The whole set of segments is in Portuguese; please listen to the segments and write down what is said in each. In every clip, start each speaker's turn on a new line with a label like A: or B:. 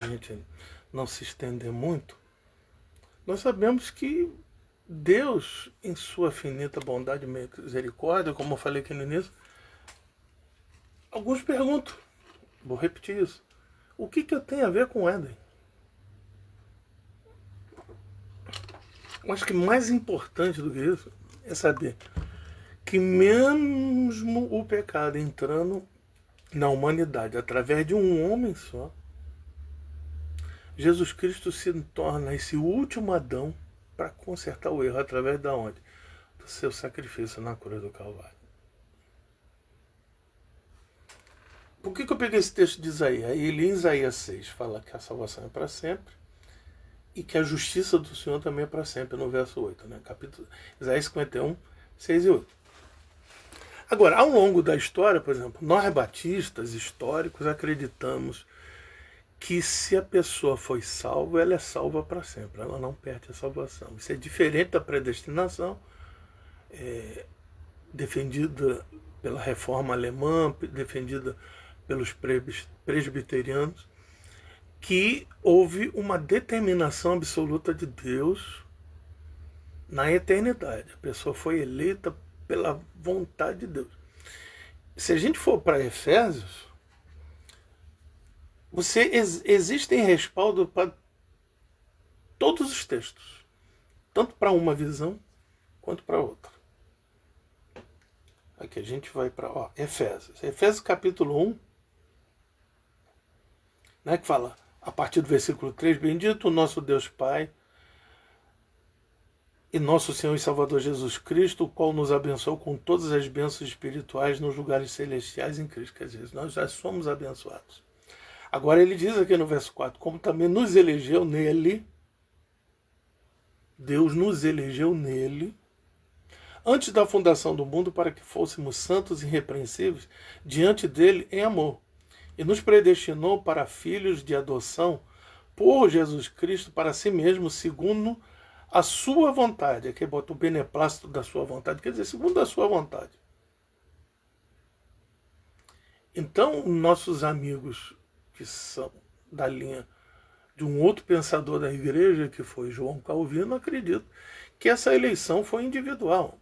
A: a gente não se estender muito, nós sabemos que Deus, em sua finita bondade e misericórdia, como eu falei aqui no início, alguns perguntam, vou repetir isso, o que eu tenho a ver com Éden? Eu acho que mais importante do que isso é saber que mesmo o pecado entrando na humanidade através de um homem só, Jesus Cristo se torna esse último Adão para consertar o erro através da onde? Do seu sacrifício na cruz do Calvário. Por que eu peguei esse texto de Isaías? Ele em Isaías 6 fala que a salvação é para sempre e que a justiça do Senhor também é para sempre, no verso 8, né? Capítulo Isaías 51, 6 e 8. Agora, ao longo da história, por exemplo, nós batistas históricos acreditamos que se a pessoa foi salva, ela é salva para sempre, ela não perde a salvação. Isso é diferente da predestinação, defendida pela reforma alemã, defendida pelos presbiterianos, que houve uma determinação absoluta de Deus na eternidade. A pessoa foi eleita pela vontade de Deus. Se a gente for para Efésios, existem respaldo para todos os textos, tanto para uma visão quanto para outra. Aqui a gente vai para Efésios. Efésios capítulo 1, né, que fala, a partir do versículo 3, bendito o nosso Deus Pai e nosso Senhor e Salvador Jesus Cristo, o qual nos abençoou com todas as bênçãos espirituais nos lugares celestiais em Cristo. Quer dizer, nós já somos abençoados. Agora ele diz aqui no verso 4, como também nos elegeu nele, Deus nos elegeu nele, antes da fundação do mundo, para que fôssemos santos e irrepreensíveis diante dele em amor. E nos predestinou para filhos de adoção por Jesus Cristo para si mesmo, segundo a sua vontade. Aqui bota o beneplácito da sua vontade, quer dizer, segundo a sua vontade. Então, nossos amigos que são da linha de um outro pensador da igreja, que foi João Calvino, acreditam que essa eleição foi individual.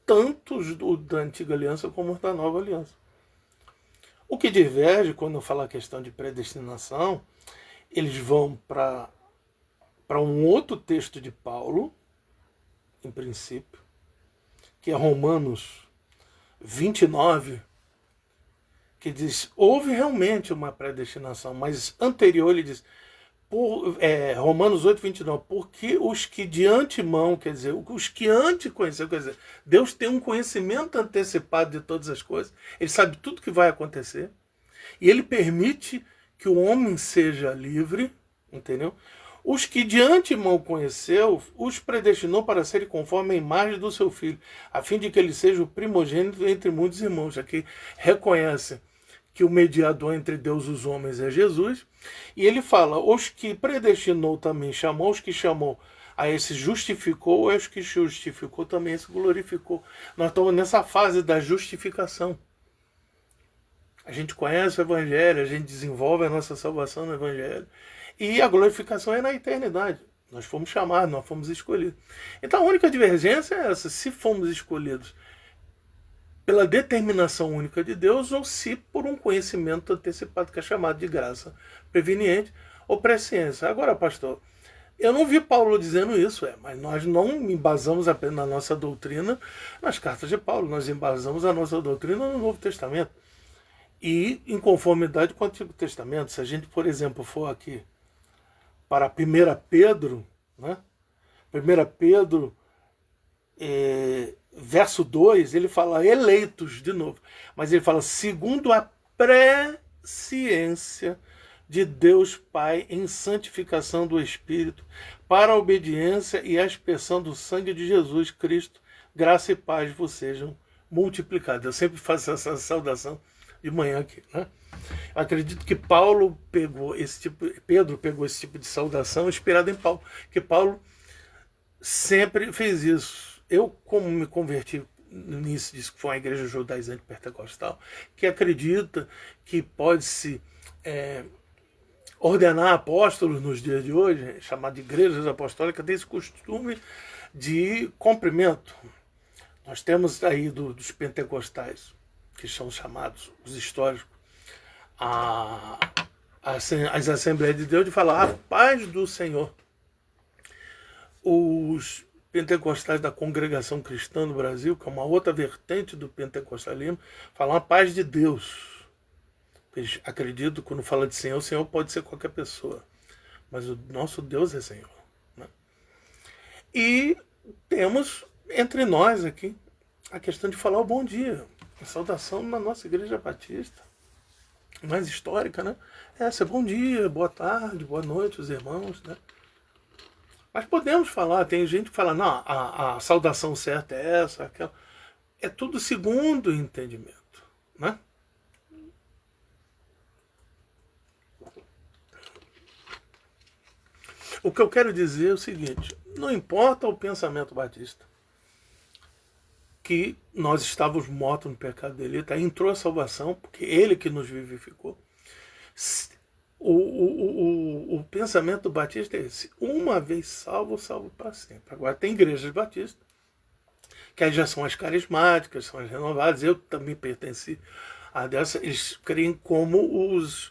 A: Tanto da antiga aliança como da nova aliança. O que diverge, quando eu falo a questão de predestinação, eles vão para um outro texto de Paulo, em princípio, que é Romanos 29, que diz, houve realmente uma predestinação, mas anterior ele diz, Romanos 8, 29, porque os que de antemão, quer dizer, os que antes conheceram, quer dizer, Deus tem um conhecimento antecipado de todas as coisas, ele sabe tudo que vai acontecer, e ele permite que o homem seja livre, entendeu? Os que de antemão conheceu, os predestinou para serem conforme a imagem do seu filho, a fim de que ele seja o primogênito entre muitos irmãos. Aqui reconhece que o mediador entre Deus e os homens é Jesus, e ele fala, os que predestinou também chamou, os que chamou a esse justificou, e os que justificou também esse glorificou. Nós estamos nessa fase da justificação. A gente conhece o Evangelho, a gente desenvolve a nossa salvação no Evangelho, e a glorificação é na eternidade. Nós fomos chamados, nós fomos escolhidos. Então a única divergência é essa, se fomos escolhidos pela determinação única de Deus ou se por um conhecimento antecipado que é chamado de graça preveniente ou presciência. Agora, pastor, eu não vi Paulo dizendo isso, mas nós não embasamos apenas na nossa doutrina nas cartas de Paulo, nós embasamos a nossa doutrina no Novo Testamento. E em conformidade com o Antigo Testamento. Se a gente, por exemplo, for aqui para 1 Pedro, né? 1 Pedro, verso 2, ele fala eleitos de novo, mas ele fala segundo a presciência de Deus Pai em santificação do Espírito, para a obediência e a expressão do sangue de Jesus Cristo, graça e paz vos sejam multiplicadas. Eu sempre faço essa saudação de manhã aqui, né? Eu acredito que Pedro pegou esse tipo de saudação inspirado em Paulo, que Paulo sempre fez isso. Eu, como me converti no início disso, que foi uma igreja judaizante pentecostal, que acredita que pode-se ordenar apóstolos nos dias de hoje, chamado de igrejas apostólicas, tem esse costume de cumprimento. Nós temos aí dos pentecostais, que são chamados, os históricos, as Assembleias de Deus, de falar a paz do Senhor. Os pentecostais da Congregação Cristã no Brasil, que é uma outra vertente do pentecostalismo, falam a paz de Deus. Eles acreditam que quando fala de Senhor, o Senhor pode ser qualquer pessoa, mas o nosso Deus é Senhor, né? E temos entre nós aqui a questão de falar o bom dia, a saudação na nossa igreja batista, mais histórica, né? Essa, bom dia, boa tarde, boa noite, os irmãos, né? Mas podemos falar, tem gente que fala, não, a saudação certa é essa, aquela. É tudo segundo o entendimento, né? O que eu quero dizer é o seguinte, não importa o pensamento batista, que nós estávamos mortos no pecado dele, entrou a salvação, porque ele que nos vivificou. O pensamento batista é esse, uma vez salvo, salvo para sempre. Agora tem igrejas batistas, que aí já são as carismáticas, são as renovadas, eu também pertenci a dessa, eles creem como os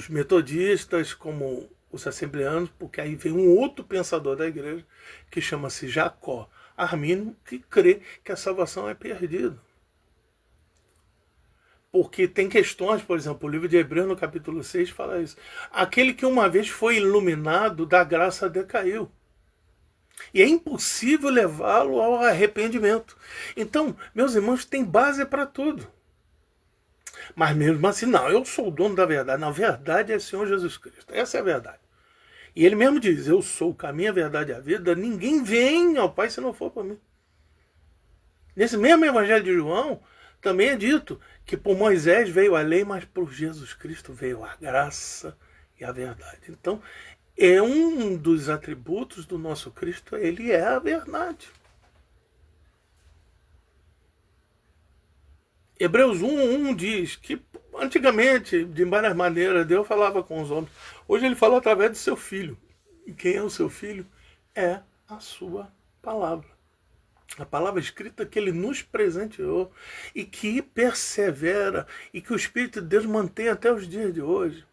A: metodistas, como os assembleanos, porque aí vem um outro pensador da igreja, que chama-se Jacó Armínio, que crê que a salvação é perdida. Porque tem questões, por exemplo, o livro de Hebreus, no capítulo 6, fala isso. Aquele que uma vez foi iluminado, da graça decaiu. E é impossível levá-lo ao arrependimento. Então, meus irmãos, tem base para tudo. Mas mesmo assim, não, eu sou o dono da verdade. Na verdade é o Senhor Jesus Cristo. Essa é a verdade. E ele mesmo diz, eu sou o caminho, a verdade e a vida. Ninguém vem ao Pai se não for por mim. Nesse mesmo evangelho de João, também é dito que por Moisés veio a lei, mas por Jesus Cristo veio a graça e a verdade. Então, é um dos atributos do nosso Cristo, ele é a verdade. Hebreus 1:1 diz que antigamente, de várias maneiras, Deus falava com os homens. Hoje ele fala através do seu Filho. E quem é o seu Filho? É a sua palavra. A palavra escrita que ele nos presenteou e que persevera e que o Espírito de Deus mantém até os dias de hoje.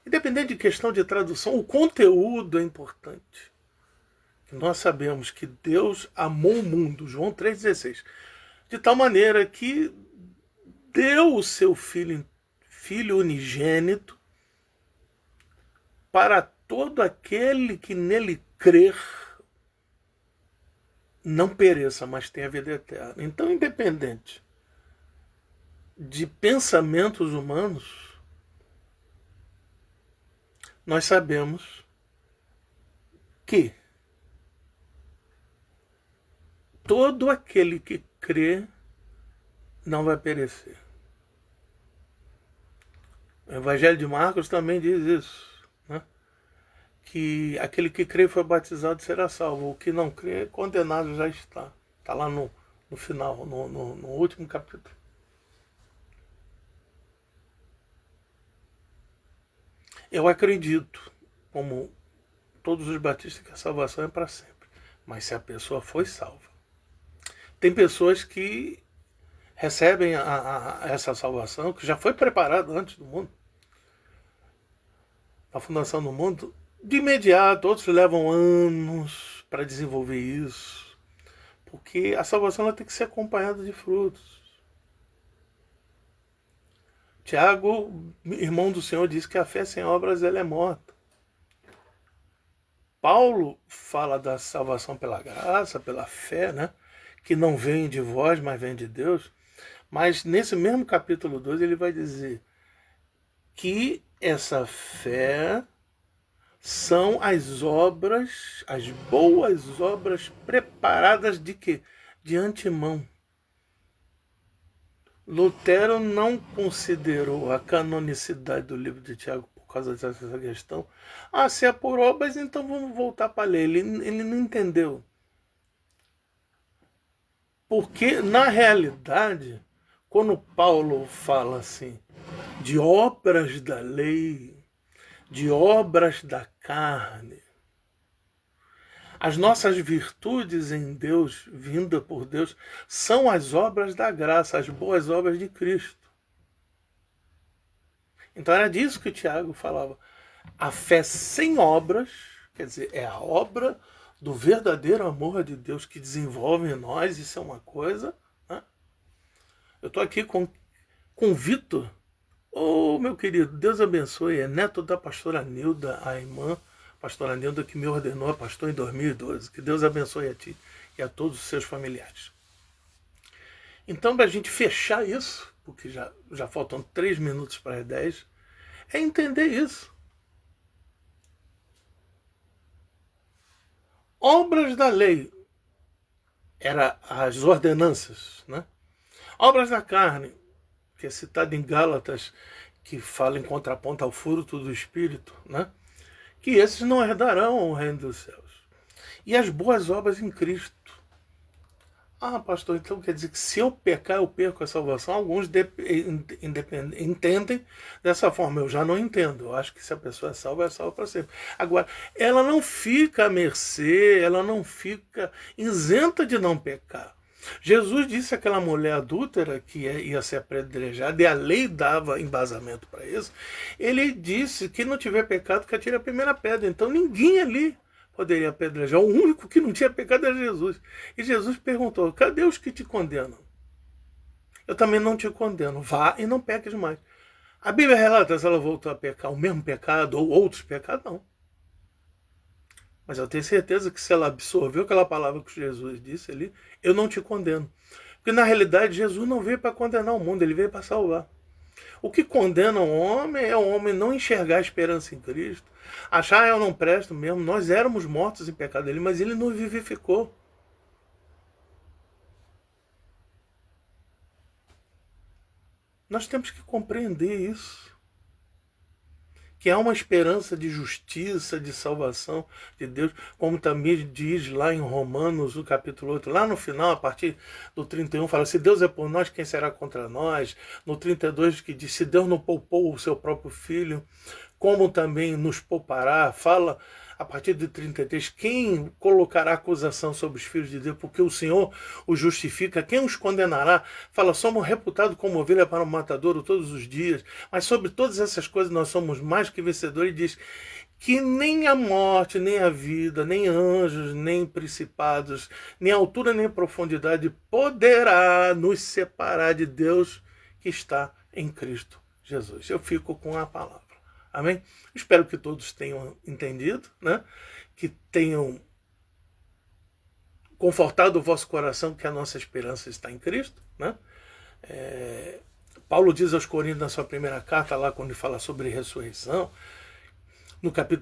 A: Independente de questão de tradução, o conteúdo é importante. Nós sabemos que Deus amou o mundo, João 3,16, de tal maneira que deu o seu Filho unigênito para todo aquele que nele crer, não pereça, mas tenha vida eterna. Então, independente de pensamentos humanos, nós sabemos que todo aquele que crê não vai perecer. O Evangelho de Marcos também diz isso, né? Que aquele que crê e foi batizado será salvo. O que não crê, condenado já está. Está lá no final, no último capítulo. Eu acredito, como todos os batistas, que a salvação é para sempre. Mas se a pessoa foi salva. Tem pessoas que recebem essa salvação, que já foi preparada antes do mundo. A fundação do mundo, de imediato, outros levam anos para desenvolver isso. Porque a salvação ela tem que ser acompanhada de frutos. Tiago, irmão do Senhor, diz que a fé sem obras ela é morta. Paulo fala da salvação pela graça, pela fé, né? Que não vem de vós, mas vem de Deus. Mas nesse mesmo capítulo 2 ele vai dizer que essa fé são as obras, as boas obras preparadas de quê? De antemão. Lutero não considerou a canonicidade do livro de Tiago por causa dessa questão. Se é por obras, então vamos voltar para ler. Ele não entendeu. Porque, na realidade, quando Paulo fala assim, de obras da lei, de obras da carne. As nossas virtudes em Deus, vinda por Deus, são as obras da graça, as boas obras de Cristo. Então era disso que o Tiago falava. A fé sem obras, quer dizer, é a obra do verdadeiro amor de Deus que desenvolve em nós, isso é uma coisa. Né? Eu estou aqui com o Vitor. Ô, meu querido, Deus abençoe, é neto da pastora Nilda, a irmã pastora Nilda que me ordenou a pastor em 2012. Que Deus abençoe a ti e a todos os seus familiares. Então, para a gente fechar isso, porque já faltam 3 minutos para as 10, é entender isso. Obras da lei eram as ordenanças, né? Obras da carne, que é citado em Gálatas, que fala em contraponto ao fruto do Espírito, né? Que esses não herdarão o reino dos céus. E as boas obras em Cristo. Ah, pastor, então quer dizer que se eu pecar, eu perco a salvação? Alguns entendem dessa forma. Eu já não entendo. Eu acho que se a pessoa é salva para sempre. Agora, ela não fica à mercê, ela não fica isenta de não pecar. Jesus disse àquela mulher adúltera que ia ser apedrejada, e a lei dava embasamento para isso. Ele disse que não tiver pecado, que atire a primeira pedra. Então ninguém ali poderia apedrejar. O único que não tinha pecado era Jesus. E Jesus perguntou: cadê os que te condenam? Eu também não te condeno. Vá e não peques mais. A Bíblia relata se ela voltou a pecar o mesmo pecado ou outros pecados? Não. Mas eu tenho certeza que se ela absorveu aquela palavra que Jesus disse ali, eu não te condeno. Porque na realidade Jesus não veio para condenar o mundo, ele veio para salvar. O que condena o homem é o homem não enxergar a esperança em Cristo, achar eu não presto mesmo. Nós éramos mortos em pecado dele, mas ele nos vivificou. Nós temos que compreender isso. Que há uma esperança de justiça, de salvação de Deus, como também diz lá em Romanos, no capítulo 8, lá no final, a partir do 31, fala: se Deus é por nós, quem será contra nós? No 32, que diz: se Deus não poupou o seu próprio filho, como também nos poupará? Fala a partir de 33, quem colocará acusação sobre os filhos de Deus? Porque o Senhor os justifica. Quem os condenará? Fala: somos reputados como ovelha para o matadouro todos os dias, mas sobre todas essas coisas nós somos mais que vencedores. E diz que nem a morte, nem a vida, nem anjos, nem principados, nem a altura, nem a profundidade poderá nos separar de Deus que está em Cristo Jesus. Eu fico com a palavra. Amém? Espero que todos tenham entendido, né? Que tenham confortado o vosso coração que a nossa esperança está em Cristo, né? Paulo diz aos Coríntios na sua primeira carta, lá quando ele fala sobre ressurreição, no capítulo